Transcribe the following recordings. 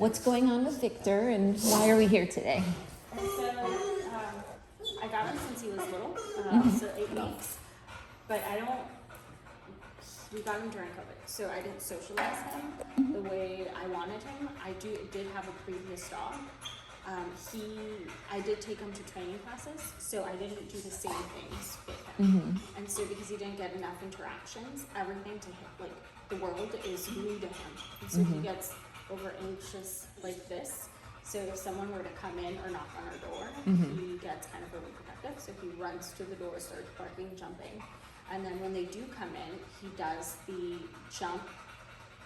What's going on with Victor, and why are we here today? So, I got him since he was little, so 8 weeks. But we got him during COVID, so I didn't socialize him the way I wanted him. I did have a previous dog. I did take him to training classes, so I didn't do the same things with him. And so because he didn't get enough interactions, everything to him, like the world is new to him. And so he gets over anxious like this. So if someone were to come in or knock on our door, he gets kind of overprotective. So he runs to the door, starts barking, jumping. And then when they do come in, he does the jump,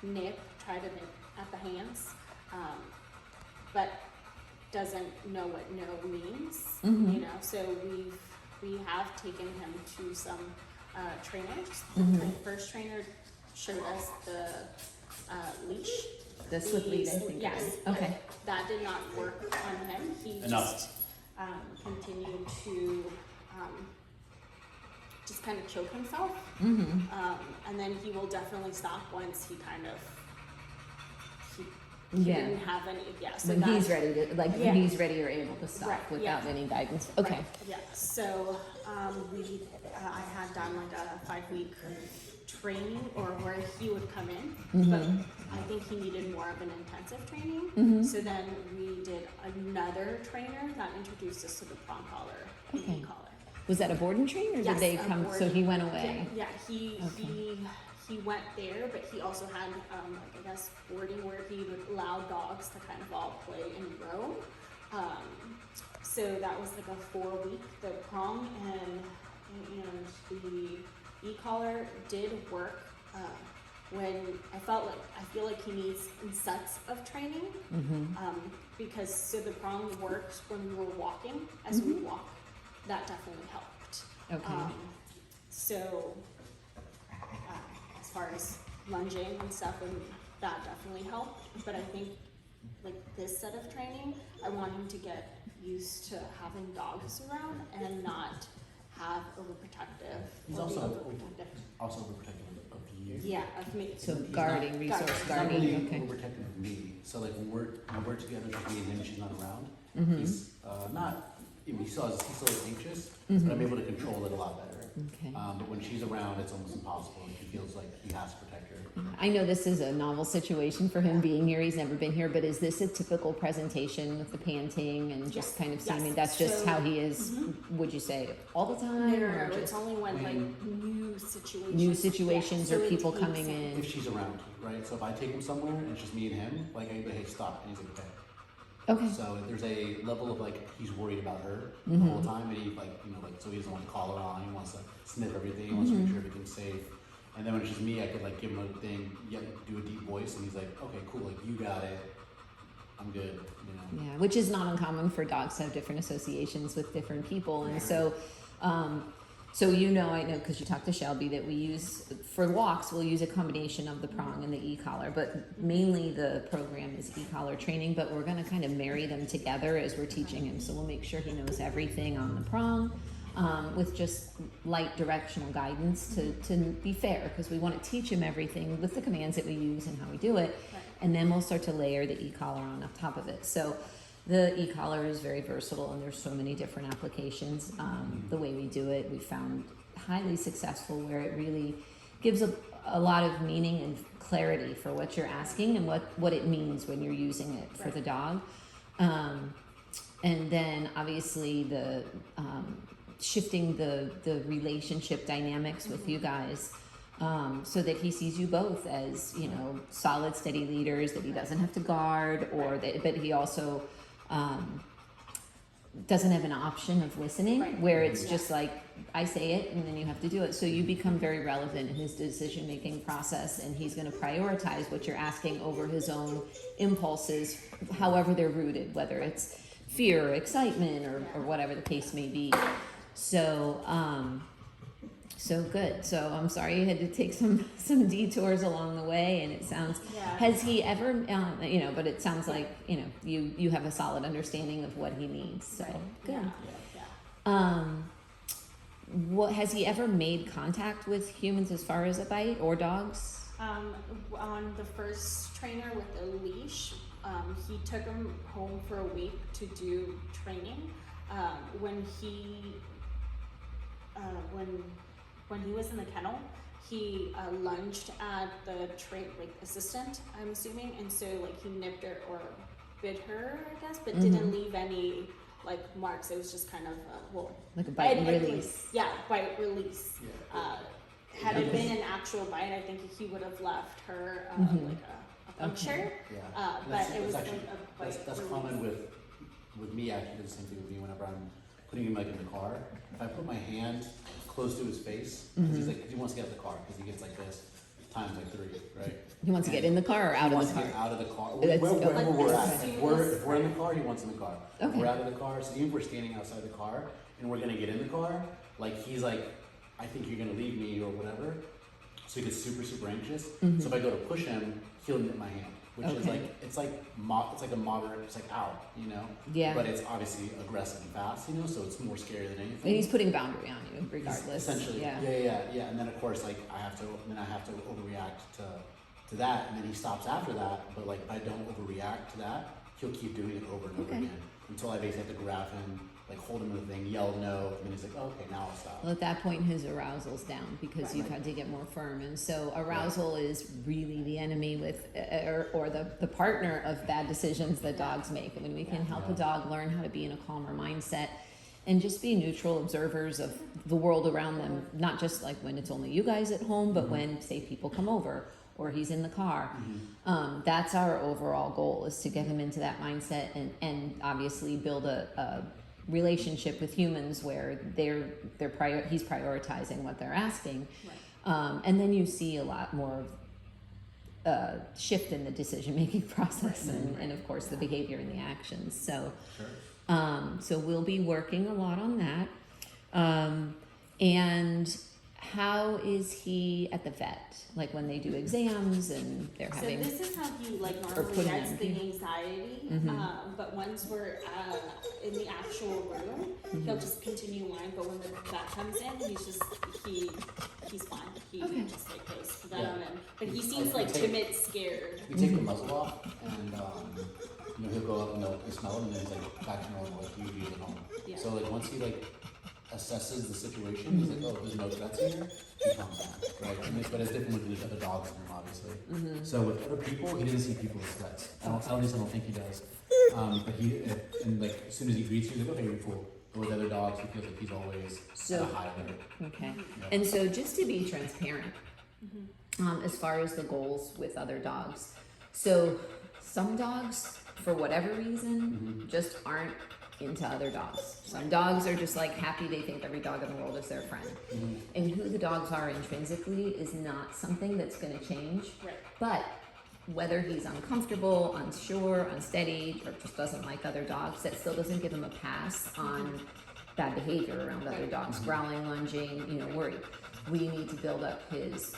nip, try to nip at the hands, but doesn't know what no means, you know. So we have taken him to some trainers. The first trainer showed us the leash. The slip lead, I think. Yes. Okay. That did not work on him. He just continued to just kind of choke himself. And then he will definitely stop once he kind of he didn't have any. So when he's ready to, when he's ready or able to stop without any guidance. Okay. Right. Yeah. So I had done like a 5-week training, or where he would come in, but I think he needed more of an intensive training. So then we did another trainer that introduced us to the prong collar and e-collar. Was that a board and train, or did they come? So he went away. Yeah, he went there, but he also had like I guess boarding where he would allow dogs to kind of all play and roam. So that was like a 4-week. The prong and the e-collar did work when I feel like he needs sets of training, because so the prong works when we were walking. As we walk, that definitely helped. Okay. So as far as lunging and stuff, and that definitely helped. But I think like this set of training, I want him to get used to having dogs around and not have overprotective. He's also overprotective of you. Yeah, of me. So guarding, resource He's not guarding. really Okay. overprotective of me. So like when we're together, just me and him, she's not around. He's not. He still is anxious, but I'm able to control it a lot better. Okay. But when she's around, it's almost impossible. He feels like he has to protect her. I know this is a novel situation for him being here. He's never been here, but is this a typical presentation with the panting and just kind of seeming that's just how he is? Would you say all the time? No, or it's just only when like new situations Yeah, or so people it coming takes in? If she's around, right? So if I take him somewhere and it's just me and him, like I go, hey, stop, and he's like, okay. Okay. So there's a level of like he's worried about her the whole time, and he so he doesn't want to call her on. He wants to sniff everything. He wants to make sure everything's safe. And then when it's just me, I could like give him a thing, do a deep voice, and he's like, okay, cool, like you got it. I'm good. You know. Yeah, which is not uncommon for dogs to have different associations with different people, and so. So I know because you talked to Shelby that we use for walks. We'll use a combination of the prong and the e-collar, but mainly the program is e-collar training. But we're going to kind of marry them together as we're teaching him. So we'll make sure he knows everything on the prong, with just light directional guidance to be fair, because we want to teach him everything with the commands that we use and how we do it, and then we'll start to layer the e-collar on top of it. So. The e-collar is very versatile, and there's so many different applications. The way we do it, we found highly successful, where it really gives a lot of meaning and clarity for what you're asking and what it means when you're using it for the dog. And then obviously the shifting the relationship dynamics with you guys. So that he sees you both as, solid, steady leaders that he doesn't have to guard, but he also doesn't have an option of listening, where it's just like I say it and then you have to do it. So you become very relevant in his decision-making process, and he's going to prioritize what you're asking over his own impulses, however they're rooted, whether it's fear or excitement or whatever the case may be. So good. So I'm sorry you had to take some detours along the way, and it sounds. Has he ever? But it sounds like you have a solid understanding of what he needs. So good. What has he ever made contact with humans as far as a bite or dogs? On the first trainer with the leash, He took him home for a week to do training. When he was in the kennel, he lunged at the assistant, I'm assuming, and so like he nipped her or bit her, I guess, but didn't leave any like marks. It was just kind of like a bite and release. Yeah, bite release. Yeah. Had it been an actual bite, I think he would have left her like a puncture. Yeah. But it was actually, like a bite. that's release. common with me. Actually, the same thing with me whenever I'm putting him like in the car. If I put my hand close to his face, because he wants to get out of the car because he gets like this times like 3, right? He wants to get in the car or out of the car? He wants to get out of the car. That's- Wherever we're at. okay. If we're in the car, he wants in the car. If Okay. we're out of the car, so even if we're standing outside the car and we're gonna get in the car, like he's like, I think you're gonna leave me or whatever. So he gets super, super anxious. So if I go to push him, he'll nip my hand, which is Okay. like, it's like a moderate, it's like ow, you know? Yeah. But it's obviously aggressive and fast, you know, so it's more scary than anything. And he's putting boundary on you, regardless. Essentially, Yeah. yeah. And then of course, like I have to overreact to that, and then he stops after that. But like if I don't overreact to that, he'll keep doing it over and over Okay. again until I basically have to grab him, like hold him in the thing, yell no, and then he's like, oh, okay, now I'll stop. Well, at that point, his arousal's down because Right. you've had to get more firm, and so arousal is really the enemy with, or the partner of bad decisions that dogs make. I mean, we can help a dog learn how to be in a calmer mindset, and just be neutral observers of the world around them. Not just like when it's only you guys at home, but when say people come over or he's in the car. That's our overall goal, is to get him into that mindset and obviously build a relationship with humans where he's prioritizing what they're asking. Right. And then you see a lot more shift in the decision-making process and of course the behavior and the actions. So, Sure. so we'll be working a lot on that. And how is he at the vet? Like when they do exams and they're So having. this is how he like Or normally putting gets them, the yeah. anxiety. But once we're in the actual room, he'll just continue whining. But when the vet comes in, he's fine. He Okay. just like goes to vet Yeah. on him. But he seems like timid, scared. We take the muzzle off, and he'll go up and they'll smell it, and then he's like back to normal, like usually at home. Yeah. So like once he like assesses the situation, he's like, oh, there's no threats here. He calms down, right? But it's different with the other dogs in the room, obviously. So with other people, he doesn't see people as threats. At least I don't think he does. But and like as soon as he greets you, he's like, okay, you're cool. But with other dogs, he feels like he's always So- at a high alert. Okay. Yeah. And so just to be transparent, as far as the goals with other dogs. So some dogs, for whatever reason, just aren't into other dogs. Some dogs are just like happy, they think every dog in the world is their friend. And who the dogs are intrinsically is not something that's going to change. Right. But whether he's uncomfortable, unsure, unsteady, or just doesn't like other dogs, that still doesn't give him a pass on bad behavior around other dogs, growling, lunging, worry. We need to build up his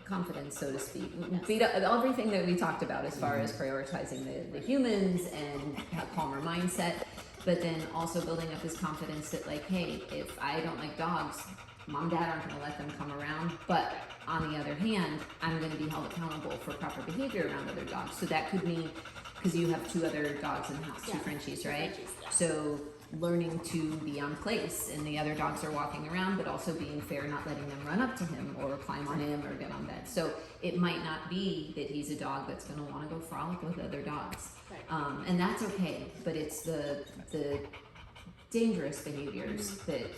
confidence, so to speak. Beat up everything that we talked about as far as prioritizing the humans and a calmer mindset, but then also building up his confidence that like, hey, if I don't like dogs, mom and dad aren't going to let them come around, but on the other hand, I'm going to be held accountable for proper behavior around other dogs. So that could mean, because you have 2 other dogs in the house, 2 Yeah, Frenchies, two right? Frenchies, yeah. So learning to be on place and the other dogs are walking around, but also being fair, not letting them run up to him or climb on him or get on bed. So it might not be that he's a dog that's going to want to go frolic with other dogs. Right. And that's okay, but it's the dangerous behaviors that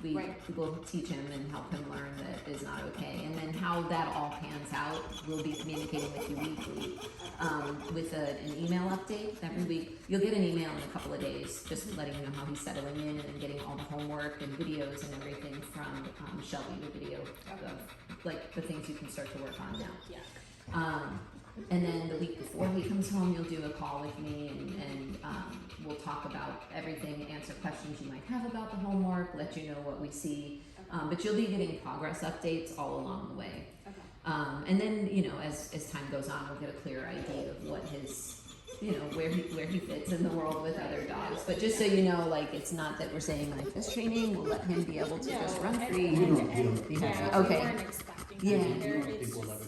we Right. will teach him and help him learn that is not okay. And then how that all pans out, we'll be communicating with you weekly with an email update every week. You'll get an email in a couple of days just letting you know how he's settling in and getting all the homework and videos and everything from Shelby, the video of like the things you can start to work on now. Yeah. And then the week before he comes home, you'll do a call with me and we'll talk about everything, answer questions you might have about the homework, let you know what we see. But you'll be getting progress updates all along the way. Okay. And then, as time goes on, we'll get a clear idea of what his, where he fits in the world with other dogs. But just so you know, like, it's not that we're saying, like, this training will let him be able to just run free. You don't- Yeah, Okay. we weren't expecting Yeah. that either. You want It's people just- leverage